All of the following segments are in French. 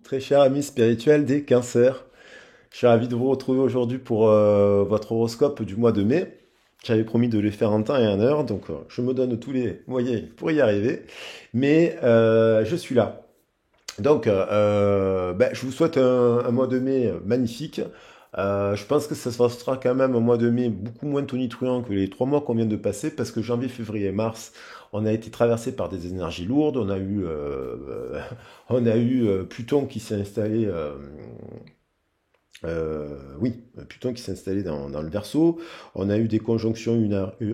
Très cher ami spirituel des cancers, je suis ravi de vous retrouver aujourd'hui pour votre horoscope du mois de mai. J'avais promis de le faire en temps et en heure, donc je me donne tous les moyens pour y arriver. Mais je suis là. Donc, je vous souhaite un mois de mai magnifique. Je pense que ça sera quand même un mois de mai beaucoup moins tonitruant que les 3 mois qu'on vient de passer, parce que janvier, février et mars, on a été traversé par des énergies lourdes. On a eu Pluton qui s'est installé. Oui, Pluton qui s'est installé dans le Verseau. On a eu des conjonctions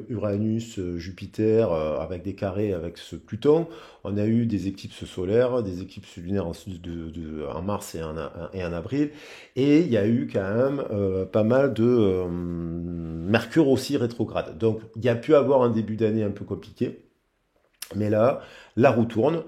Uranus, Jupiter, avec des carrés avec ce Pluton. On a eu des éclipses solaires, des éclipses lunaires en mars et en avril. Et il y a eu quand même pas mal de Mercure aussi rétrograde. Donc il y a pu avoir un début d'année un peu compliqué. Mais là, la roue tourne.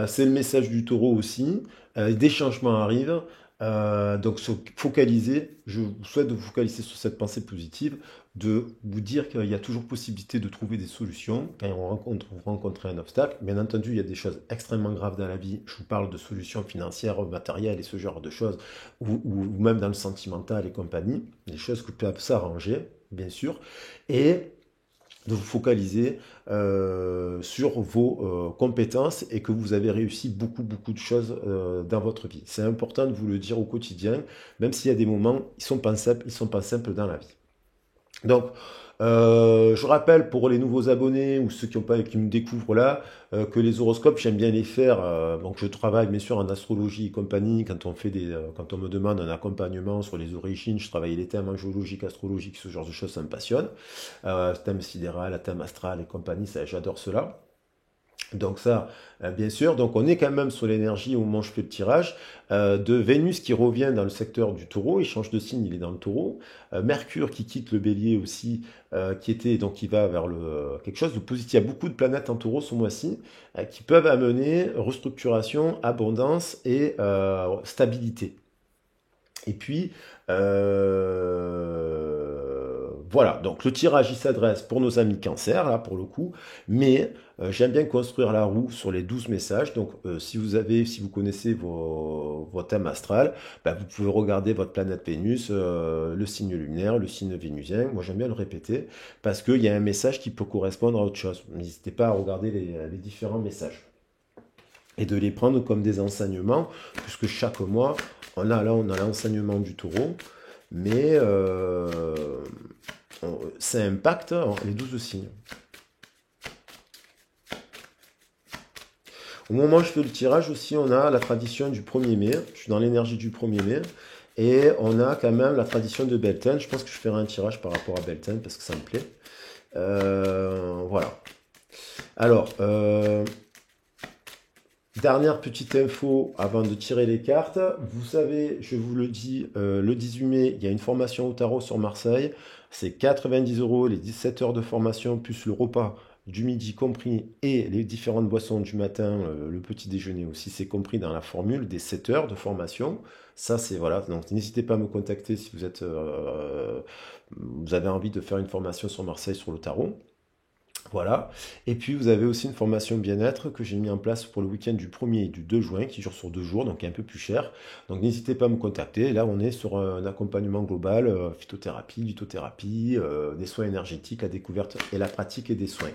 C'est le message du taureau aussi. Des changements arrivent. Donc, focaliser, je vous souhaite de vous focaliser sur cette pensée positive, de vous dire qu'il y a toujours possibilité de trouver des solutions quand vous rencontrez un obstacle. Bien entendu, il y a des choses extrêmement graves dans la vie. Je vous parle de solutions financières, matérielles et ce genre de choses, ou même dans le sentimental et compagnie, des choses qui peuvent s'arranger, bien sûr. Et de vous focaliser sur vos compétences et que vous avez réussi beaucoup de choses dans votre vie. C'est important de vous le dire au quotidien, même s'il y a des moments, ils sont pas simples dans la vie. Donc, je rappelle pour les nouveaux abonnés ou ceux qui, ont pas, qui me découvrent là, que les horoscopes, j'aime bien les faire. Donc, je travaille bien sûr en astrologie et compagnie. Quand on me demande un accompagnement sur les origines, je travaille les thèmes géologiques, astrologiques, ce genre de choses, ça me passionne. Thème sidéral, thème astral et compagnie, ça, j'adore cela. Donc ça, bien sûr, donc on est quand même sur l'énergie au moment où je fais le tirage, de Vénus qui revient dans le secteur du taureau, il change de signe, il est dans le taureau, Mercure qui quitte le bélier aussi, qui va vers quelque chose de positif. Il y a beaucoup de planètes en taureau ce mois-ci qui peuvent amener restructuration, abondance et stabilité. Et puis, voilà, donc le tirage, il s'adresse pour nos amis cancer, là, pour le coup, mais j'aime bien construire la roue sur les 12 messages. Donc, si vous connaissez vos thèmes astral, bah, vous pouvez regarder votre planète Vénus, le signe lunaire, le signe vénusien. Moi, j'aime bien le répéter parce qu'il y a un message qui peut correspondre à autre chose. N'hésitez pas à regarder les différents messages et de les prendre comme des enseignements, puisque chaque mois, on a l'enseignement du taureau, mais ça impacte les 12 signes. Au moment où je fais le tirage aussi, on a la tradition du 1er mai, je suis dans l'énergie du 1er mai, et on a quand même la tradition de Beltane. Je pense que je ferai un tirage par rapport à Beltane, parce que ça me plaît. Voilà. Alors, dernière petite info avant de tirer les cartes. Vous savez, je vous le dis, le 18 mai, il y a une formation au tarot sur Marseille. C'est 90 euros les 17 heures de formation, plus le repas du midi compris et les différentes boissons du matin, le petit déjeuner aussi, c'est compris dans la formule des 7 heures de formation. Ça, c'est voilà. Donc, n'hésitez pas à me contacter si vous avez envie de faire une formation sur Marseille sur le tarot. Voilà. Et puis vous avez aussi une formation bien-être que j'ai mis en place pour le week-end du 1er et du 2 juin, qui dure sur 2 jours, donc qui est un peu plus cher. Donc n'hésitez pas à me contacter. Là, on est sur un accompagnement global, phytothérapie, lithothérapie, des soins énergétiques, la découverte et la pratique et des soins.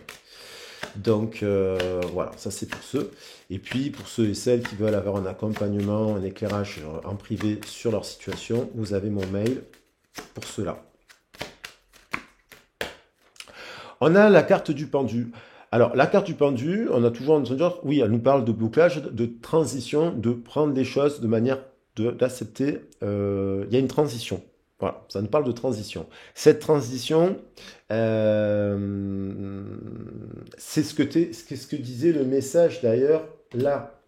Donc voilà, ça c'est pour ceux. Et puis pour ceux et celles qui veulent avoir un accompagnement, un éclairage en privé sur leur situation, vous avez mon mail pour cela. On a la carte du pendu. Alors, la carte du pendu, on a toujours entendu, oui, elle nous parle de bouclage, de transition, de prendre les choses de manière d'accepter. Il y a une transition. Voilà, ça nous parle de transition. Cette transition, euh, c'est ce que disait le message d'ailleurs là,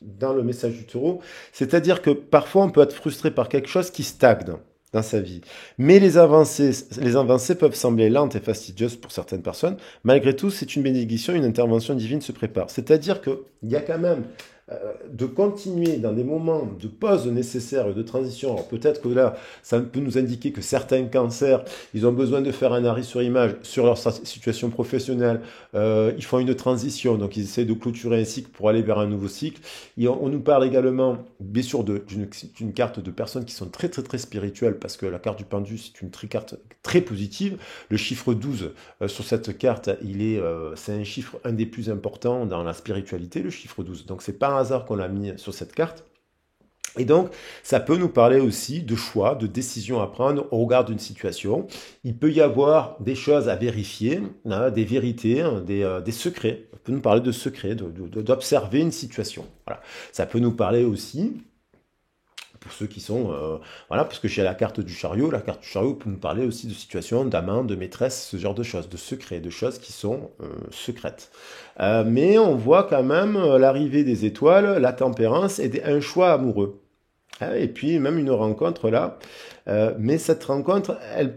dans le message du taureau. C'est-à-dire que parfois on peut être frustré par quelque chose qui stagne dans sa vie. Mais les avancées peuvent sembler lentes et fastidieuses pour certaines personnes. Malgré tout, c'est une bénédiction, une intervention divine se prépare. C'est-à-dire qu'il y a quand même de continuer dans des moments de pause nécessaires et de transition. Alors peut-être que là, ça peut nous indiquer que certains cancers, ils ont besoin de faire un arrêt sur image sur leur situation professionnelle. Ils font une transition, donc ils essaient de clôturer un cycle pour aller vers un nouveau cycle. Et on nous parle également, bien sûr, d'une carte de personnes qui sont très très très spirituelles, parce que la carte du pendu, c'est une carte très positive. Le chiffre 12 sur cette carte, c'est un chiffre un des plus importants dans la spiritualité, le chiffre 12. Donc c'est pas un hasard qu'on l'a mis sur cette carte. Et donc, ça peut nous parler aussi de choix, de décisions à prendre au regard d'une situation. Il peut y avoir des choses à vérifier, hein, des vérités, hein, des secrets. Ça peut nous parler de secrets, d'observer une situation. Voilà. Ça peut nous parler aussi, pour ceux qui sont... voilà, parce que j'ai la carte du chariot peut nous parler aussi de situations d'amant, de maîtresse, ce genre de choses, de secrets, de choses qui sont secrètes. Mais on voit quand même l'arrivée des étoiles, la tempérance et un choix amoureux. Et puis même une rencontre là. Mais cette rencontre, il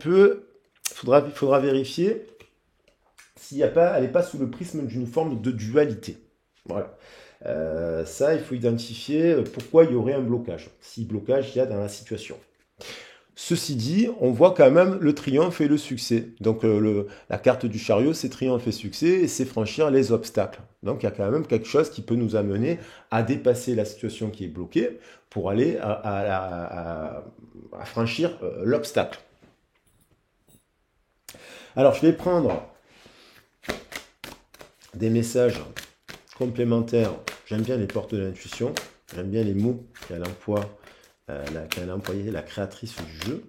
faudra vérifier s'il y a pas, elle n'est pas sous le prisme d'une forme de dualité. Voilà. Ça, il faut identifier pourquoi il y aurait un blocage, si blocage il y a dans la situation. Ceci dit, on voit quand même le triomphe et le succès. Donc la carte du chariot, c'est triomphe et succès, et c'est franchir les obstacles. Donc il y a quand même quelque chose qui peut nous amener à dépasser la situation qui est bloquée pour aller à franchir l'obstacle. Alors je vais prendre des messages complémentaires. J'aime bien les portes de l'intuition, j'aime bien les mots qu'elle emploie. Qu'elle a employé, la créatrice du jeu.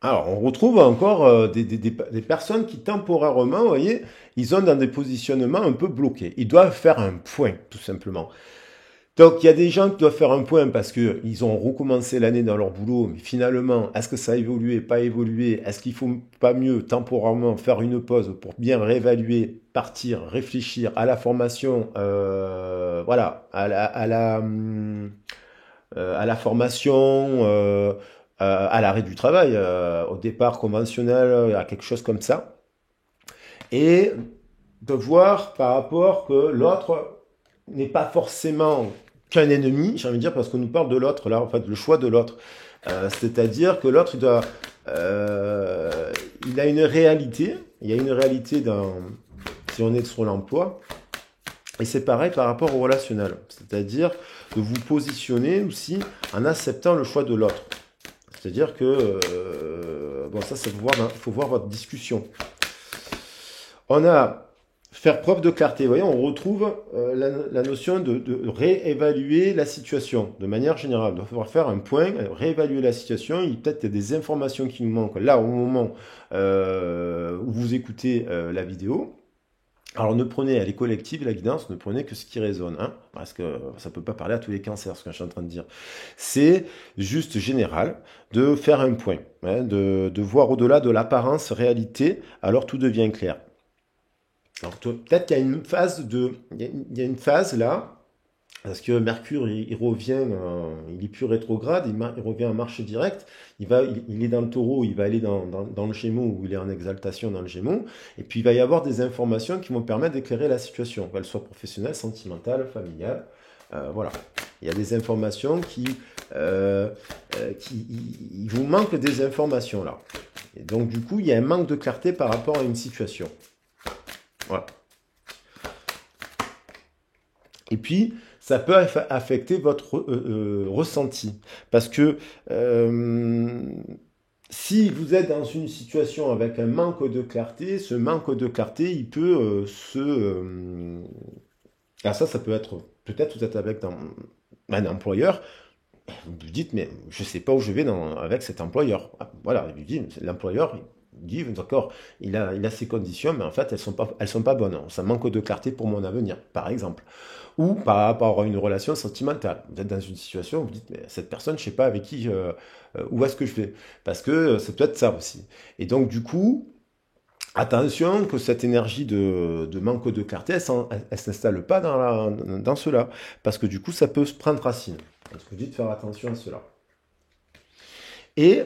Alors, on retrouve encore des personnes qui temporairement, vous voyez, ils sont dans des positionnements un peu bloqués. Ils doivent faire un point, tout simplement. Donc, il y a des gens qui doivent faire un point parce qu'ils ont recommencé l'année dans leur boulot, mais finalement, est-ce que ça a évolué, pas évolué? Est-ce qu'il faut pas mieux temporairement faire une pause pour bien réévaluer, partir, réfléchir à la formation, voilà, à la formation, à l'arrêt du travail, au départ conventionnel, à quelque chose comme ça, et de voir par rapport que l'autre n'est pas forcément qu'un ennemi, j'ai envie de dire, parce qu'on nous parle de l'autre, là, en fait, le choix de l'autre. C'est-à-dire que l'autre, il a une réalité, il y a une réalité si on est sur l'emploi, et c'est pareil par rapport au relationnel. C'est-à-dire de vous positionner aussi en acceptant le choix de l'autre. C'est-à-dire que, bon, ça, faut voir votre discussion. On a faire preuve de clarté. Vous voyez, on retrouve la notion de réévaluer la situation de manière générale. Il va faire un point, réévaluer la situation. Peut-être qu'il y a des informations qui nous manquent là au moment où vous écoutez la vidéo. Alors ne prenez, elle est collective, la guidance, ne prenez que ce qui résonne, hein, parce que ça ne peut pas parler à tous les cancers, ce que je suis en train de dire. C'est juste général de faire un point, hein, de voir au-delà de l'apparence réalité, alors tout devient clair. Alors peut-être qu'il y a une phase il y a une phase là, parce que Mercure il revient, il est plus rétrograde, il revient en marche directe, il est dans le taureau, il va aller dans le Gémeaux où il est en exaltation dans le Gémeaux, et puis il va y avoir des informations qui vont permettre d'éclairer la situation, qu'elle soit professionnelle, sentimentale, familiale, voilà. Il y a des informations il vous manque des informations là. Et donc du coup il y a un manque de clarté par rapport à une situation. Voilà. Et puis, ça peut affecter votre ressenti. Parce que si vous êtes dans une situation avec un manque de clarté, ce manque de clarté, il peut alors ça peut être, peut-être vous êtes avec un employeur, vous vous dites, mais je ne sais pas où je vais avec cet employeur. Voilà, il dit, l'employeur, il dit, d'accord, il a ses conditions, mais en fait, elles sont pas bonnes. Ça manque de clarté pour mon avenir, par exemple. Ou par rapport à une relation sentimentale. Vous êtes dans une situation où vous dites, mais cette personne, je ne sais pas avec qui, où est-ce que je vais. Parce que ça peut être ça aussi. Et donc, du coup, attention que cette énergie de manque de clarté, elle ne s'installe pas dans cela. Parce que du coup, ça peut se prendre racine. Donc, je vous dis de faire attention à cela. Et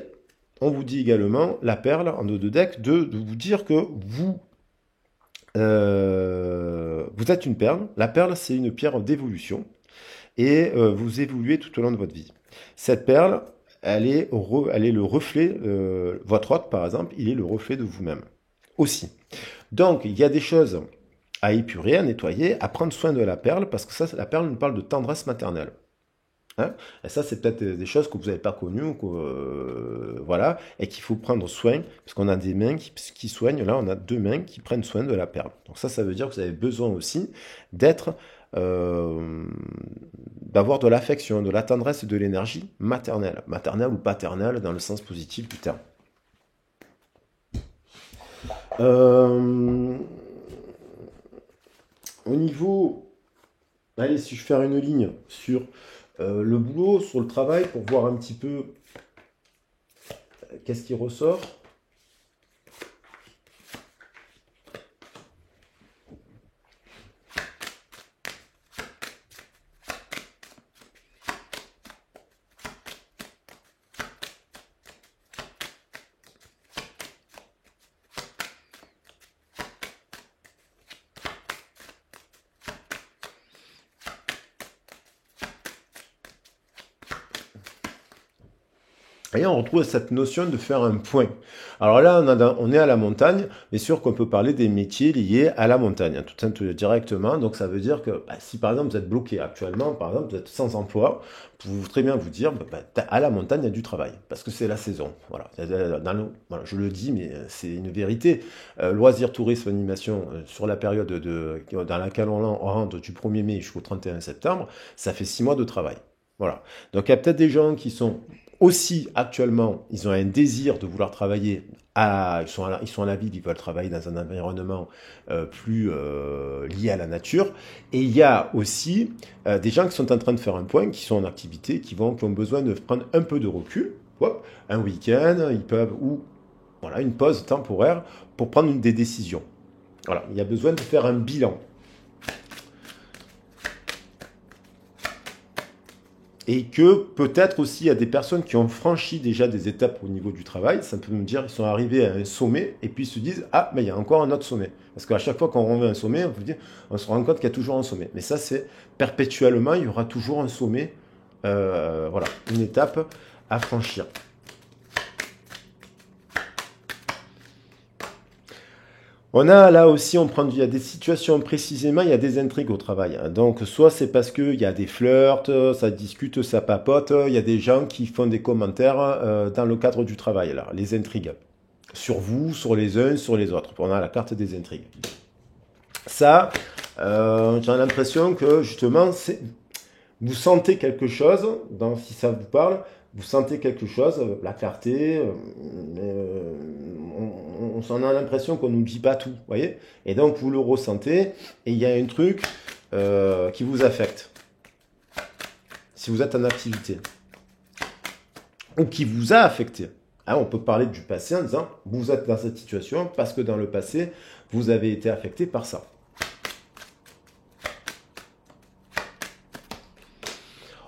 on vous dit également, la perle en dos de deck, de vous dire que vous Vous êtes une perle. La perle, c'est une pierre d'évolution et vous évoluez tout au long de votre vie. Cette perle, elle est le reflet, votre hôte par exemple, il est le reflet de vous-même aussi. Donc, il y a des choses à épurer, à nettoyer, à prendre soin de la perle, parce que ça, la perle nous parle de tendresse maternelle. Hein. Et ça, c'est peut-être des choses que vous n'avez pas connues, ou voilà, et qu'il faut prendre soin, parce qu'on a des mains qui soignent, là, on a deux mains qui prennent soin de la perle. Donc ça veut dire que vous avez besoin aussi d'être, euh, d'avoir de l'affection, de la tendresse et de l'énergie maternelle, maternelle ou paternelle dans le sens positif du terme. Euh, Au niveau, allez, si je fais une ligne sur le boulot, sur le travail, pour voir un petit peu qu'est-ce qui ressort. Et on retrouve cette notion de faire un point. Alors là, on est à la montagne, mais sûr qu'on peut parler des métiers liés à la montagne, hein, directement. Donc ça veut dire que bah, si par exemple vous êtes bloqué actuellement, par exemple vous êtes sans emploi, vous pouvez très bien vous dire, à la montagne il y a du travail, parce que c'est la saison. Voilà. Voilà, je le dis, mais c'est une vérité. Loisirs, tourisme, animation, sur la période dans laquelle on rentre du 1er mai jusqu'au 31 septembre, ça fait 6 mois de travail. Voilà. Donc il y a peut-être des gens qui sont aussi, actuellement, ils ont un désir de vouloir travailler. Ils sont à la ville, ils veulent travailler dans un environnement plus lié à la nature. Et il y a aussi des gens qui sont en train de faire un point, qui sont en activité, qui ont besoin de prendre un peu de recul. Hop, un week-end, ils peuvent, ou voilà, une pause temporaire pour prendre des décisions. Voilà, il y a besoin de faire un bilan. Et que peut-être aussi il y a des personnes qui ont franchi déjà des étapes au niveau du travail, ça peut me dire qu'ils sont arrivés à un sommet et puis ils se disent ah mais il y a encore un autre sommet. Parce qu'à chaque fois qu'on remet un sommet, on se rend compte qu'il y a toujours un sommet. Mais ça c'est perpétuellement, il y aura toujours un sommet, voilà, une étape à franchir. On a là aussi, il y a des situations précisément, il y a des intrigues au travail, hein. Donc, soit c'est parce qu'il y a des flirts, ça discute, ça papote, il y a des gens qui font des commentaires dans le cadre du travail, là, les intrigues. Sur vous, sur les uns, sur les autres. On a la carte des intrigues. Ça, j'ai l'impression que justement, vous sentez quelque chose, si ça vous parle, vous sentez quelque chose, la clarté, on s'en a l'impression qu'on nous dit pas tout, vous voyez. Et donc vous le ressentez, et il y a un truc qui vous affecte, si vous êtes en activité, ou qui vous a affecté. Hein, on peut parler du passé en disant, vous êtes dans cette situation parce que dans le passé, vous avez été affecté par ça.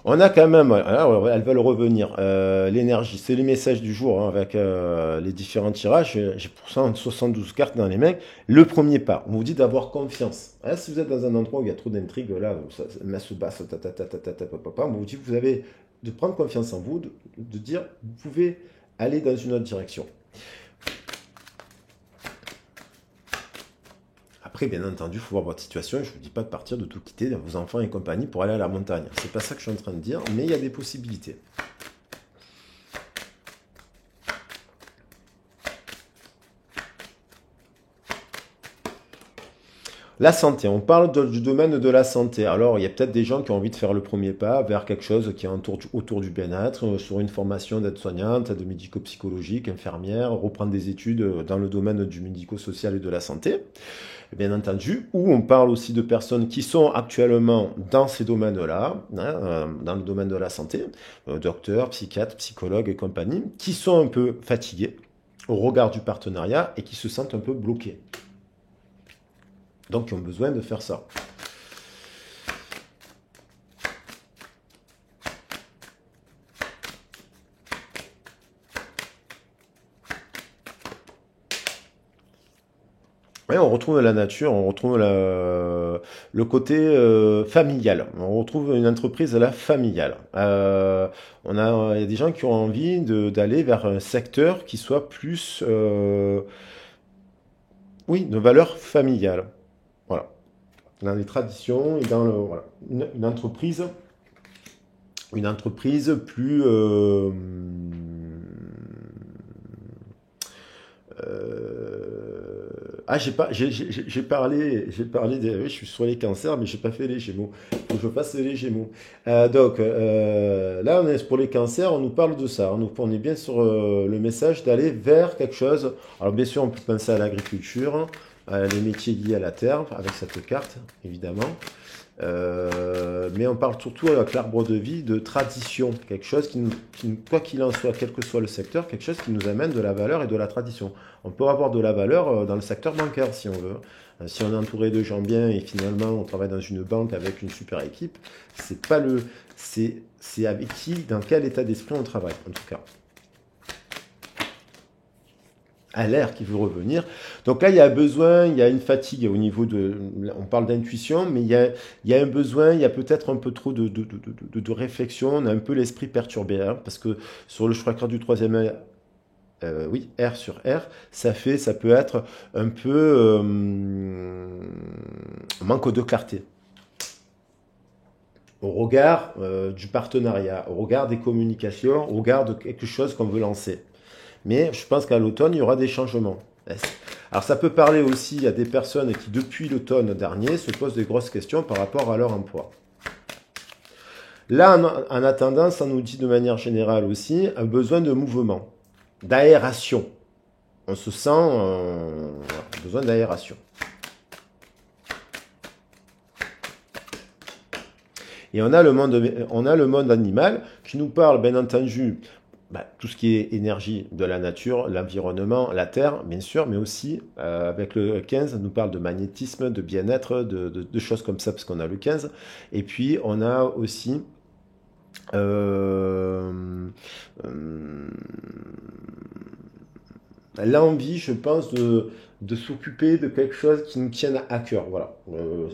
On a quand même, alors, elles veulent revenir, l'énergie, c'est le message du jour hein, avec les différents tirages. J'ai pour ça 72 cartes dans les mains. Le premier pas, on vous dit d'avoir confiance. Hein, si vous êtes dans un endroit où il y a trop d'intrigues, là, masse basse, on vous dit que vous avez de prendre confiance en vous, de dire vous pouvez aller dans une autre direction. Après, bien entendu, il faut voir votre situation. Je ne vous dis pas de partir, de tout quitter, vos enfants et compagnie pour aller à la montagne. C'est pas ça que je suis en train de dire, mais il y a des possibilités. La santé, on parle du domaine de la santé. Alors, il y a peut-être des gens qui ont envie de faire le premier pas vers quelque chose qui est autour du bien-être, sur une formation d'aide-soignante, de médico-psychologique, infirmière, reprendre des études dans le domaine du médico-social et de la santé, bien entendu. Ou on parle aussi de personnes qui sont actuellement dans ces domaines-là, hein, dans le domaine de la santé, docteurs, psychiatres, psychologues et compagnie, qui sont un peu fatigués au regard du partenariat et qui se sentent un peu bloqués. Donc, qui ont besoin de faire ça. Et on retrouve la nature, on retrouve le côté familial. On retrouve une entreprise là familiale. Il y a des gens qui ont envie d'aller vers un secteur qui soit plus, oui, de valeur familiale. Voilà. Dans les traditions et dans voilà. Une entreprise plus, j'ai parlé oui, je suis sur les cancers, mais j'ai pas fait les Gémeaux. Faut que je fasse les Gémeaux. Là, on est pour les cancers, on nous parle de ça. On est bien sur le message d'aller vers quelque chose. Alors, bien sûr, on peut penser à l'agriculture, à les métiers liés à la terre, avec cette carte, évidemment. Mais on parle surtout avec l'arbre de vie de tradition, quelque chose quoi qu'il en soit, quel que soit le secteur, quelque chose qui nous amène de la valeur et de la tradition. On peut avoir de la valeur dans le secteur bancaire si on veut. Si on est entouré de gens bien et finalement on travaille dans une banque avec une super équipe, c'est pas le, c'est avec qui, dans quel état d'esprit on travaille en tout cas. À l'air qui veut revenir. Donc là, il y a besoin, il y a une fatigue au niveau de... On parle d'intuition, mais il y a un besoin, il y a peut-être un peu trop de réflexion, on a un peu l'esprit perturbé, hein, parce que sur le chakra du troisième œil, oui, R sur R, ça peut être un peu manque de clarté. Au regard du partenariat, au regard des communications, au regard de quelque chose qu'on veut lancer. Mais je pense qu'à l'automne, il y aura des changements. Alors ça peut parler aussi à des personnes qui, depuis l'automne dernier, se posent des grosses questions par rapport à leur emploi. Là, en attendant, ça nous dit de manière générale aussi un besoin de mouvement, d'aération. On se sent besoin d'aération. Et on a le monde animal qui nous parle, bien entendu, tout ce qui est énergie de la nature, l'environnement, la terre, bien sûr, mais aussi, avec le 15, on nous parle de magnétisme, de bien-être, de choses comme ça, parce qu'on a le 15. Et puis, on a aussi l'envie, je pense, de s'occuper de quelque chose qui nous tienne à cœur. Voilà.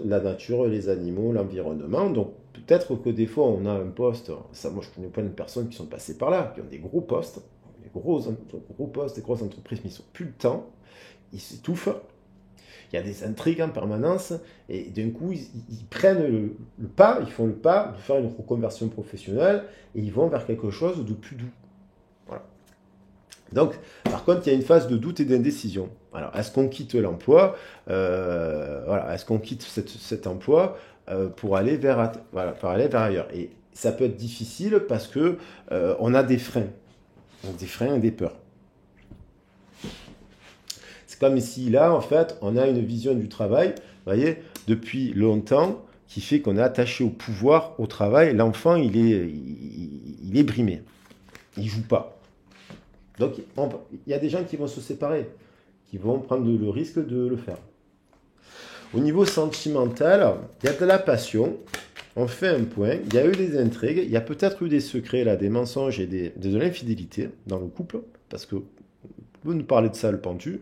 La nature, les animaux, l'environnement. Donc, peut-être que des fois, on a un poste. Ça, moi, je connais plein de personnes qui sont passées par là, qui ont des gros postes, des gros postes, des grosses entreprises, mais ils n'ont plus le temps. Ils s'étouffent. Il y a des intrigues en permanence. Et d'un coup, ils prennent le pas, ils font le pas de faire une reconversion professionnelle et ils vont vers quelque chose de plus doux. Voilà. Donc, par contre, il y a une phase de doute et d'indécision. Alors, est-ce qu'on quitte l'emploi voilà, est-ce qu'on quitte cet emploi pour aller vers ailleurs? Et ça peut être difficile parce que on a des freins. Donc, des freins et des peurs. C'est comme si là, en fait, on a une vision du travail, vous voyez, depuis longtemps, qui fait qu'on est attaché au pouvoir, au travail. L'enfant, il est brimé. Il joue pas. Donc, il y a des gens qui vont se séparer, qui vont prendre le risque de le faire. Au niveau sentimental, il y a de la passion. On fait un point. Il y a eu des intrigues. Il y a peut-être eu des secrets, là, des mensonges et de l'infidélité dans le couple. Parce que, on peut nous parler de ça, le pentu.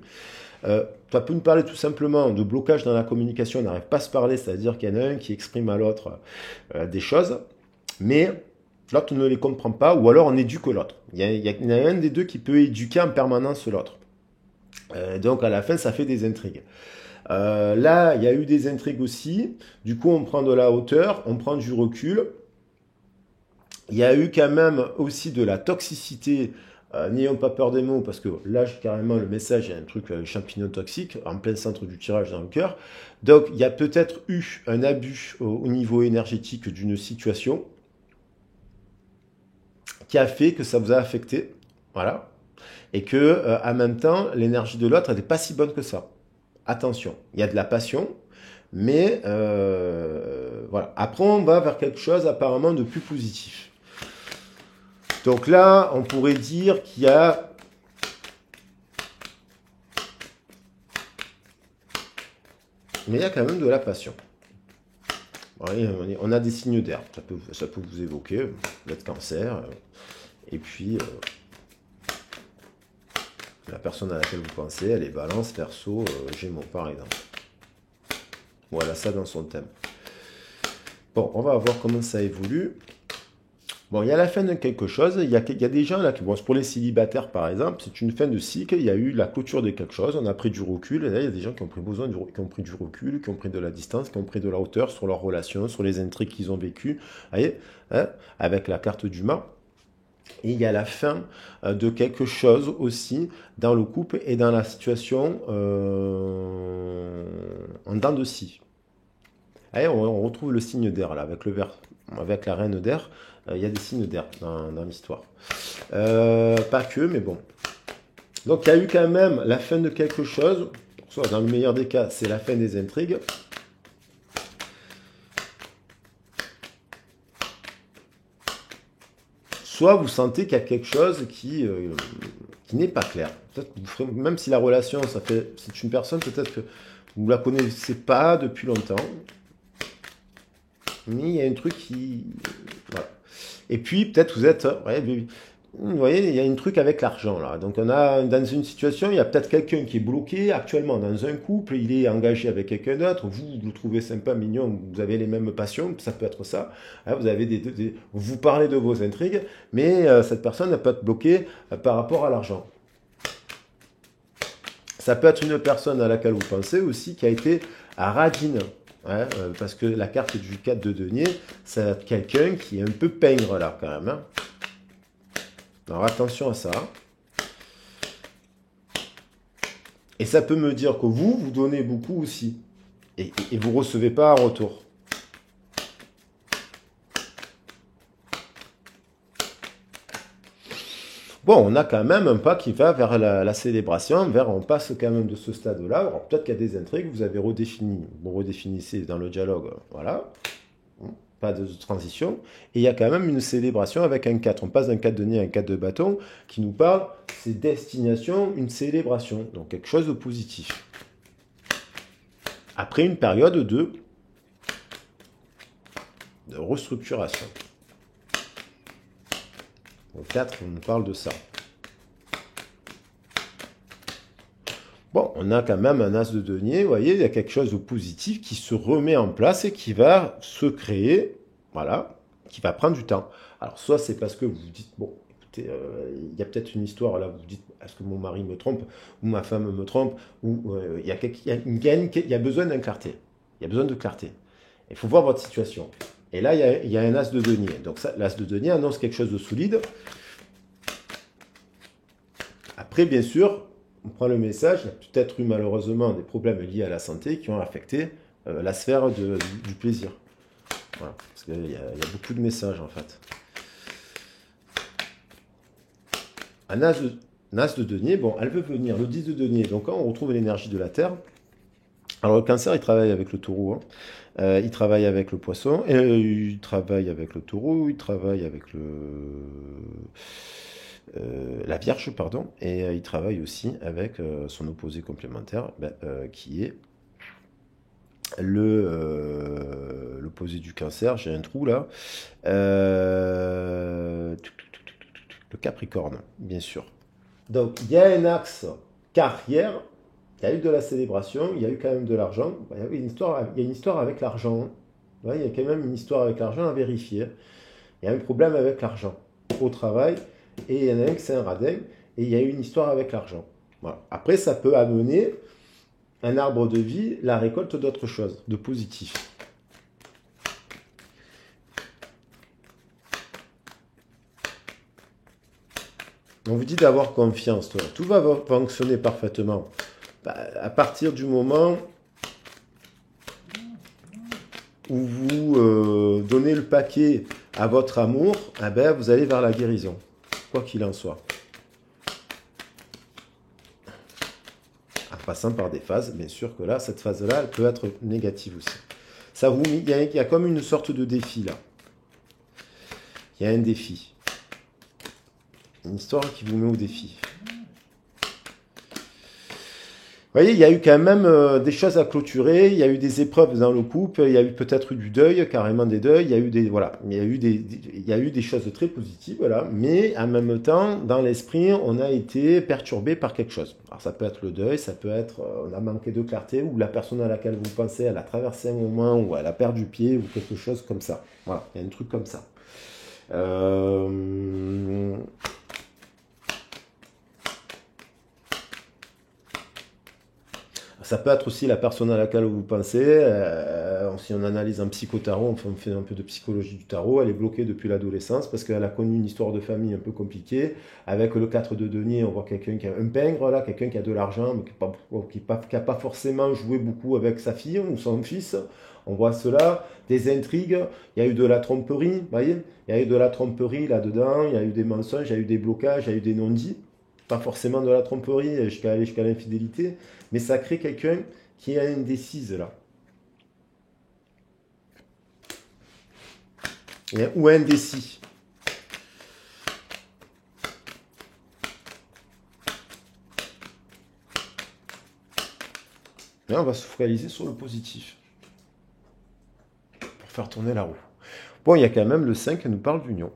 Ça peut nous parler tout simplement de blocage dans la communication. On n'arrive pas à se parler, c'est-à-dire qu'il y en a un qui exprime à l'autre des choses. Mais l'autre ne les comprend pas, ou alors on éduque l'autre. Il y en a un des deux qui peut éduquer en permanence l'autre. Donc à la fin, ça fait des intrigues. Là, il y a eu des intrigues aussi. Du coup, on prend de la hauteur, on prend du recul. Il y a eu quand même aussi de la toxicité. N'ayons pas peur des mots, parce que là, carrément, le message, il y a un truc champignon toxique en plein centre du tirage dans le cœur. Donc, il y a peut-être eu un abus au niveau énergétique d'une situation qui a fait que ça vous a affecté, voilà, et que en même temps, l'énergie de l'autre, elle n'est pas si bonne que ça. Attention, il y a de la passion, mais voilà. Après, on va vers quelque chose apparemment de plus positif. Donc là, on pourrait dire qu'il y a mais il y a quand même de la passion. On a des signes d'air, ça peut vous évoquer, l'être cancer, et puis La personne à laquelle vous pensez, elle est balance, verseau, gémeaux, par exemple. Voilà, ça dans son thème. Bon, on va voir comment ça évolue. Bon, il y a la fin de quelque chose. Il y a des gens là qui, bon, pour les célibataires par exemple, c'est une fin de cycle. Il y a eu la clôture de quelque chose. On a pris du recul. Et là, il y a des gens qui ont pris qui ont pris du recul, qui ont pris de la distance, qui ont pris de la hauteur sur leurs relations, sur les intrigues qu'ils ont vécues. Vous voyez, hein, avec la carte du mât. Et il y a la fin de quelque chose aussi dans le couple et dans la situation en dents de scie. Allez, on retrouve le signe d'air là, avec la reine d'air. Il y a des signes d'air dans l'histoire. Pas que, mais bon. Donc il y a eu quand même la fin de quelque chose. Soit dans le meilleur des cas, c'est la fin des intrigues. Soit vous sentez qu'il y a quelque chose qui n'est pas clair. Peut-être que vous ferez, même si la relation, c'est une personne, peut-être que vous ne la connaissez pas depuis longtemps. Mais il y a un truc qui... Voilà. Et puis, peut-être vous êtes... Ouais, vous voyez, il y a un truc avec l'argent, là. Donc, on a, dans une situation, il y a peut-être quelqu'un qui est bloqué actuellement dans un couple, il est engagé avec quelqu'un d'autre, vous le trouvez sympa, mignon, vous avez les mêmes passions, ça peut être ça. Hein, vous avez vous parlez de vos intrigues, mais cette personne peut être bloquée par rapport à l'argent. Ça peut être une personne à laquelle vous pensez aussi qui a été à radine. Ouais, parce que la carte du 4 de denier, c'est quelqu'un qui est un peu peingre là quand même. Hein. Alors attention à ça. Et ça peut me dire que vous donnez beaucoup aussi. Et vous ne recevez pas en retour. Bon, on a quand même un pas qui va vers la célébration, on passe quand même de ce stade-là. Alors peut-être qu'il y a des intrigues, vous avez redéfini, vous redéfinissez dans le dialogue, voilà, pas de transition. Et il y a quand même une célébration avec un 4. On passe d'un 4 de nez à un 4 de bâton qui nous parle, c'est destination, une célébration, donc quelque chose de positif. Après une période de restructuration. Au 4, on nous parle de ça. Bon, on a quand même un as de denier, vous voyez, il y a quelque chose de positif qui se remet en place et qui va se créer, voilà, qui va prendre du temps. Alors, soit c'est parce que vous vous dites, bon, écoutez, il y a peut-être une histoire, là, vous vous dites, est-ce que mon mari me trompe, ou ma femme me trompe, ou il y a besoin d'une clarté. Il y a besoin de clarté. Il faut voir votre situation. Et là, il y a un as de denier. Donc, l'as de denier annonce quelque chose de solide. Après, bien sûr, on prend le message, il y a peut-être eu malheureusement des problèmes liés à la santé qui ont affecté la sphère du plaisir. Voilà, parce qu'il y a beaucoup de messages en fait. Un as de denier, bon, elle veut venir, le 10 de denier, donc on retrouve l'énergie de la Terre. Alors le Cancer, il travaille avec le Taureau, hein. Il travaille avec le Poisson, il travaille avec le Taureau, il travaille avec la Vierge, pardon, et il travaille aussi avec son opposé complémentaire, qui est l'opposé du Cancer. J'ai un trou là. Le Capricorne, bien sûr. Donc, il y a un axe carrière. Il y a eu de la célébration, il y a eu quand même de l'argent. Il y a une histoire avec l'argent. Ouais, il y a quand même une histoire avec l'argent à vérifier. Il y a un problème avec l'argent au travail. Et il y en a un qui c'est un radin. Et il y a eu une histoire avec l'argent. Voilà. Après, ça peut amener un arbre de vie, la récolte d'autres choses, de positif. On vous dit d'avoir confiance. Tout va fonctionner parfaitement. À partir du moment où vous donnez le paquet à votre amour, eh ben, vous allez vers la guérison, quoi qu'il en soit. En passant par des phases, bien sûr que là, cette phase-là, elle peut être négative aussi. Il y a comme une sorte de défi là. Il y a un défi. Une histoire qui vous met au défi. voyez, il y a eu quand même des choses à clôturer, il y a eu des épreuves dans le couple, il y a eu peut-être eu du deuil, carrément des deuils, il y a eu des, voilà, il y a eu des choses très positives, voilà, mais en même temps, dans l'esprit, on a été perturbé par quelque chose. Alors ça peut être le deuil, ça peut être, on a manqué de clarté, ou la personne à laquelle vous pensez, elle a traversé un moment où elle a perdu pied, ou quelque chose comme ça. Voilà, il y a un truc comme ça. Euh, Ça peut être aussi la personne à laquelle vous pensez. Si on analyse un psychotarot, on fait un peu de psychologie du tarot, elle est bloquée depuis l'adolescence parce qu'elle a connu une histoire de famille un peu compliquée. Avec le 4 de denier, on voit quelqu'un qui a un pingre, là, quelqu'un qui a de l'argent, mais qui n'a pas forcément joué beaucoup avec sa fille ou son fils. On voit cela, des intrigues, il y a eu de la tromperie, vous voyez, il y a eu de la tromperie là-dedans, il y a eu des mensonges, il y a eu des blocages, il y a eu des non-dits. Pas forcément de la tromperie jusqu'à aller jusqu'à l'infidélité, mais ça crée quelqu'un qui est indécise là. Ou indécis. Là, on va se focaliser sur le positif pour faire tourner la roue. Bon, il y a quand même le 5 qui nous parle d'union.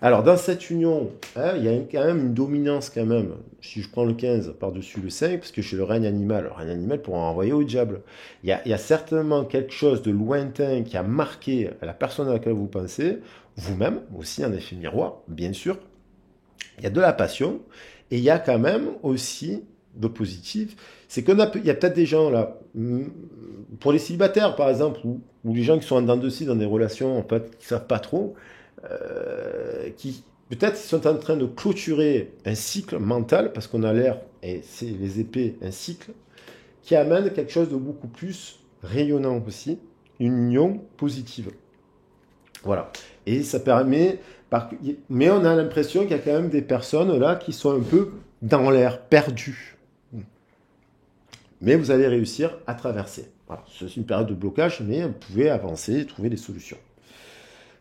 Alors, dans cette union, hein, il y a quand même une dominance quand même. Si je prends le 15 par-dessus le 5, parce que chez le règne animal pourra envoyer au diable. Il y a certainement quelque chose de lointain qui a marqué la personne à laquelle vous pensez, vous-même, aussi un effet miroir, bien sûr. Il y a de la passion, et il y a quand même aussi de positif. C'est qu'il y a peut-être des gens là, pour les célibataires par exemple, ou les gens qui sont en dents de scie dans des relations, en fait, qui ne savent pas trop, qui peut-être sont en train de clôturer un cycle mental, parce qu'on a l'air, et c'est les épées, un cycle, qui amène quelque chose de beaucoup plus rayonnant aussi, une union positive. Voilà. Et ça permet, mais on a l'impression qu'il y a quand même des personnes là qui sont un peu dans l'air, perdues. Mais vous allez réussir à traverser. Voilà. C'est une période de blocage, mais vous pouvez avancer, trouver des solutions.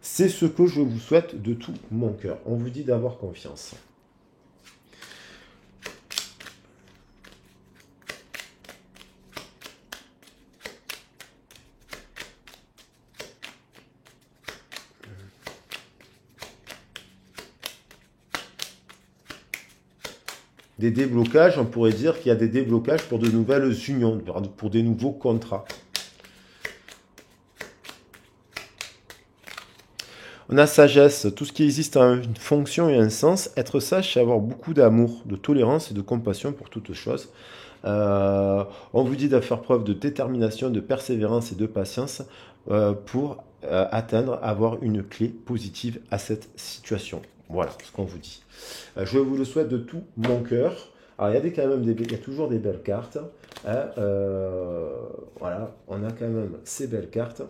C'est ce que je vous souhaite de tout mon cœur. On vous dit d'avoir confiance. Des déblocages, on pourrait dire qu'il y a des déblocages pour de nouvelles unions, pour des nouveaux contrats. On a sagesse, tout ce qui existe a une fonction et un sens. Être sage, c'est avoir beaucoup d'amour, de tolérance et de compassion pour toutes choses. On vous dit de faire preuve de détermination, de persévérance et de patience pour atteindre, avoir une clé positive à cette situation. Voilà ce qu'on vous dit. Je vous le souhaite de tout mon cœur. Alors, il y a toujours des belles cartes. Hein, voilà, on a quand même ces belles cartes.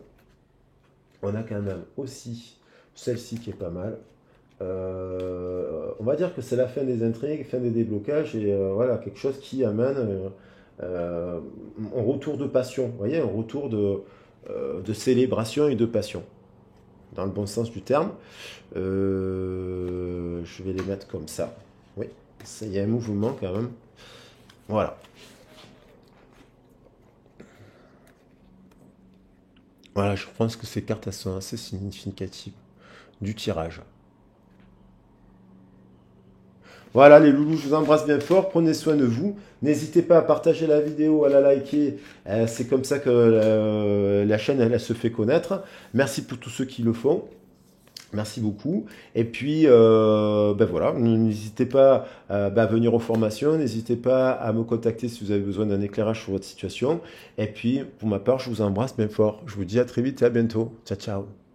On a quand même aussi celle-ci qui est pas mal. On va dire que c'est la fin des intrigues, fin des déblocages, et voilà, quelque chose qui amène un retour de passion. Vous voyez, un retour de célébration et de passion, dans le bon sens du terme. Je vais les mettre comme ça. Oui, il y a un mouvement quand même. Voilà. Voilà, je pense que ces cartes elles sont assez significatives du tirage. Voilà les loulous, je vous embrasse bien fort, prenez soin de vous. N'hésitez pas à partager la vidéo, à la liker, c'est comme ça que la chaîne elle se fait connaître. Merci pour tous ceux qui le font. Merci beaucoup. Et puis, ben voilà, n'hésitez pas à venir aux formations, n'hésitez pas à me contacter si vous avez besoin d'un éclairage sur votre situation. Et puis, pour ma part, je vous embrasse bien fort. Je vous dis à très vite et à bientôt. Ciao, ciao.